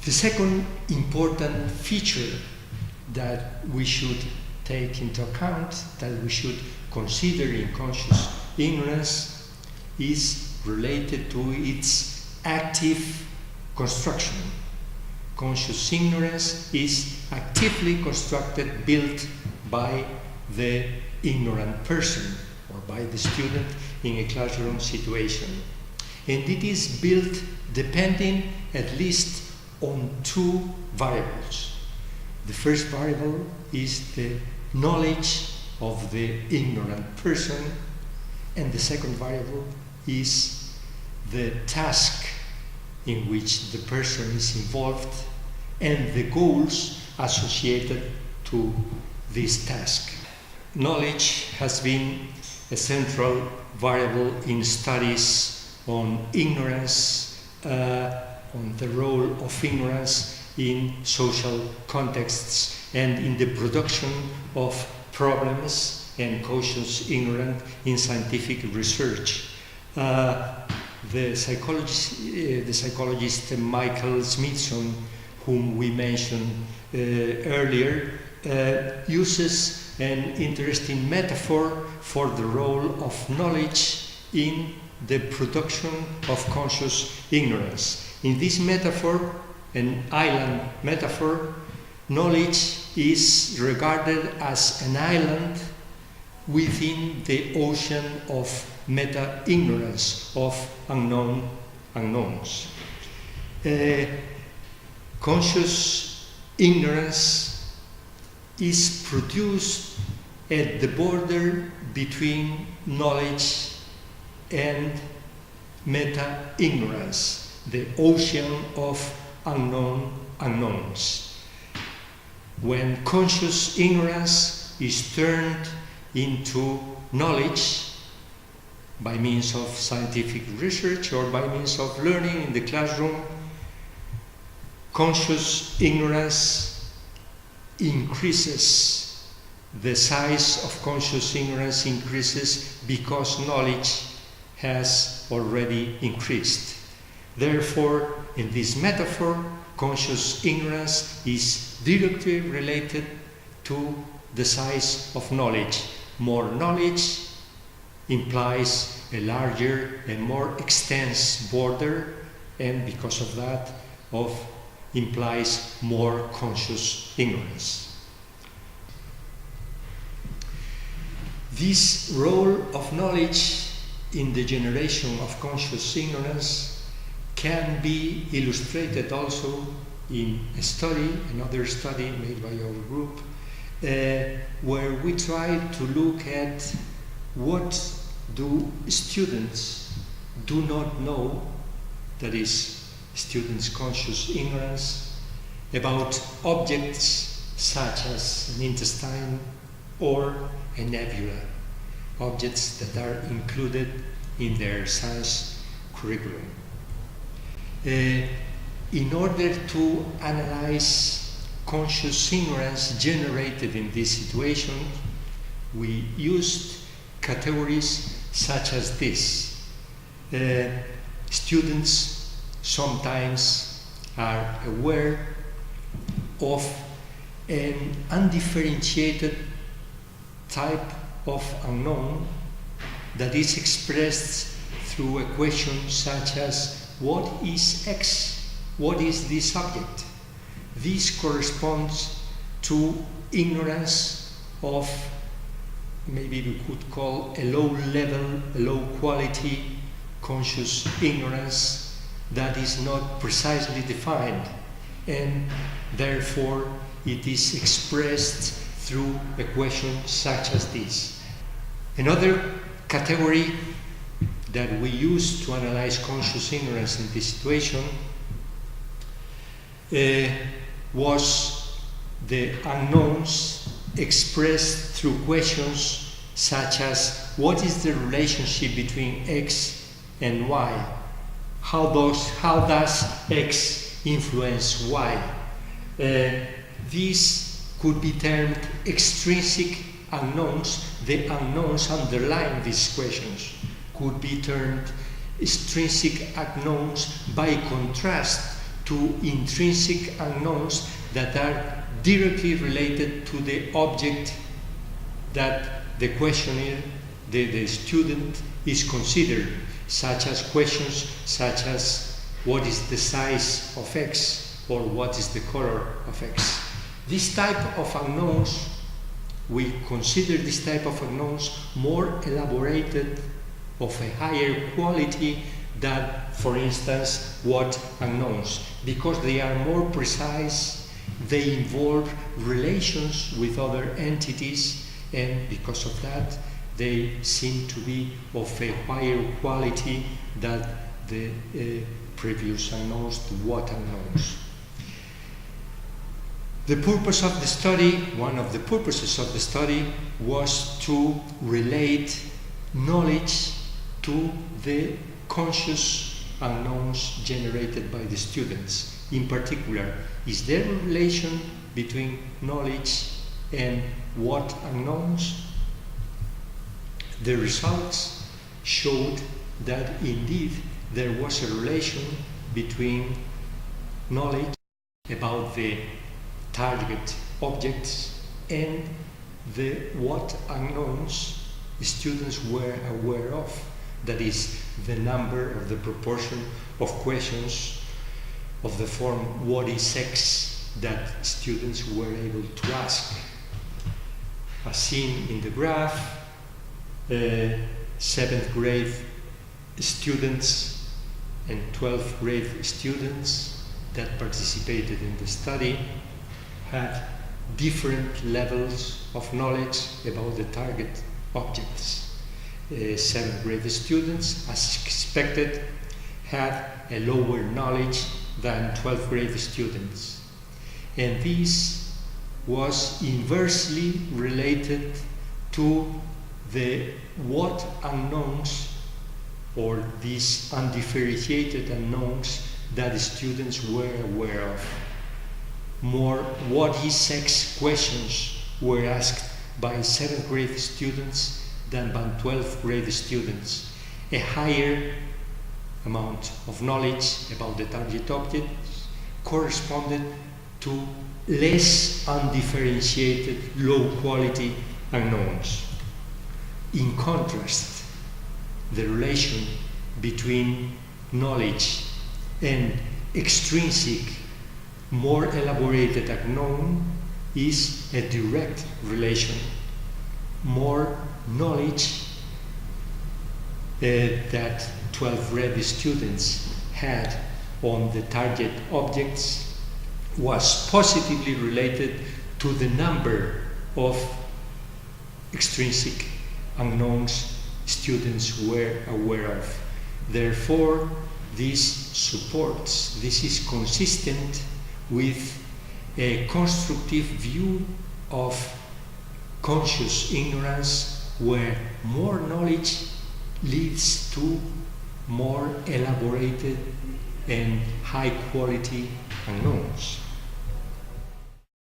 The second important feature that we should take into account, that we should consider in conscious ignorance, is related to its active construction. Conscious ignorance is actively constructed, built by the ignorant person or by the student in a classroom situation. And it is built depending at least on two variables. The first variable is the knowledge of the ignorant person, and the second variable is the task in which the person is involved and the goals associated to this task. Knowledge has been a central variable in studies on ignorance, on the role of ignorance in social contexts and in the production of problems and conscious ignorance in scientific research. The psychologist Michael Smithson, whom we mentioned earlier, uses an interesting metaphor for the role of knowledge in the production of conscious ignorance. In this metaphor, an island metaphor, knowledge is regarded as an island within the ocean of meta-ignorance, of unknown unknowns. Conscious ignorance is produced at the border between knowledge and meta-ignorance, the ocean of unknown unknowns. When conscious ignorance is turned into knowledge by means of scientific research or by means of learning in the classroom, conscious ignorance increases. The size of conscious ignorance increases because knowledge has already increased. Therefore, in this metaphor, conscious ignorance is directly related to the size of knowledge. More knowledge implies a larger and more extensive border, and because of that, implies more conscious ignorance. This role of knowledge in the generation of conscious ignorance can be illustrated also in a study, another study made by our group, where we try to look at what do students do not know, that is, students' conscious ignorance, about objects such as an intestine or a nebula, objects that are included in their science curriculum. In order to analyze conscious ignorance generated in this situation, we used categories such as this. Students sometimes are aware of an undifferentiated type of unknown that is expressed through a question such as, what is X? What is this object? This corresponds to ignorance of, maybe we could call a low level, a low quality conscious ignorance that is not precisely defined, and therefore it is expressed through a question such as this. Another category that we use to analyze conscious ignorance in this situation was the unknowns expressed through questions such as, what is the relationship between X and Y? How does X influence Y? These could be termed extrinsic unknowns. The unknowns underlying these questions could be termed extrinsic unknowns by contrast to intrinsic unknowns that are directly related to the object that the questionnaire, the student is considered, such as questions such as what is the size of X or what is the color of X. This type of unknowns, we consider this type of unknowns more elaborated, of a higher quality than, for instance, what unknowns, because they are more precise, they involve relations with other entities, and because of that they seem to be of a higher quality than the previous unknowns, the what unknowns. The purpose of the study, one of the purposes of the study, was to relate knowledge to the conscious unknowns generated by the students. In particular, is there a relation between knowledge and what unknowns? The results showed that indeed there was a relation between knowledge about the target objects and the what unknowns the students were aware of. That is, the number of the proportion of questions of the form what is X that students were able to ask. As seen in the graph, 7th grade students and 12th grade students that participated in the study had different levels of knowledge about the target objects. 7th grade students, as expected, had a lower knowledge than 12th grade students. And this was inversely related to the what unknowns, or these undifferentiated unknowns that the students were aware of. More what is sex questions were asked by 7th grade students than by 12th grade students. A higher amount of knowledge about the target objects corresponded to less undifferentiated, low quality unknowns. In contrast, the relation between knowledge and extrinsic, more elaborated unknown is a direct relation. More knowledge that 12th grade students had on the target objects was positively related to the number of extrinsic unknowns students were aware of. Therefore, this is consistent with a constructive view of conscious ignorance, where more knowledge leads to more elaborated and high quality unknowns.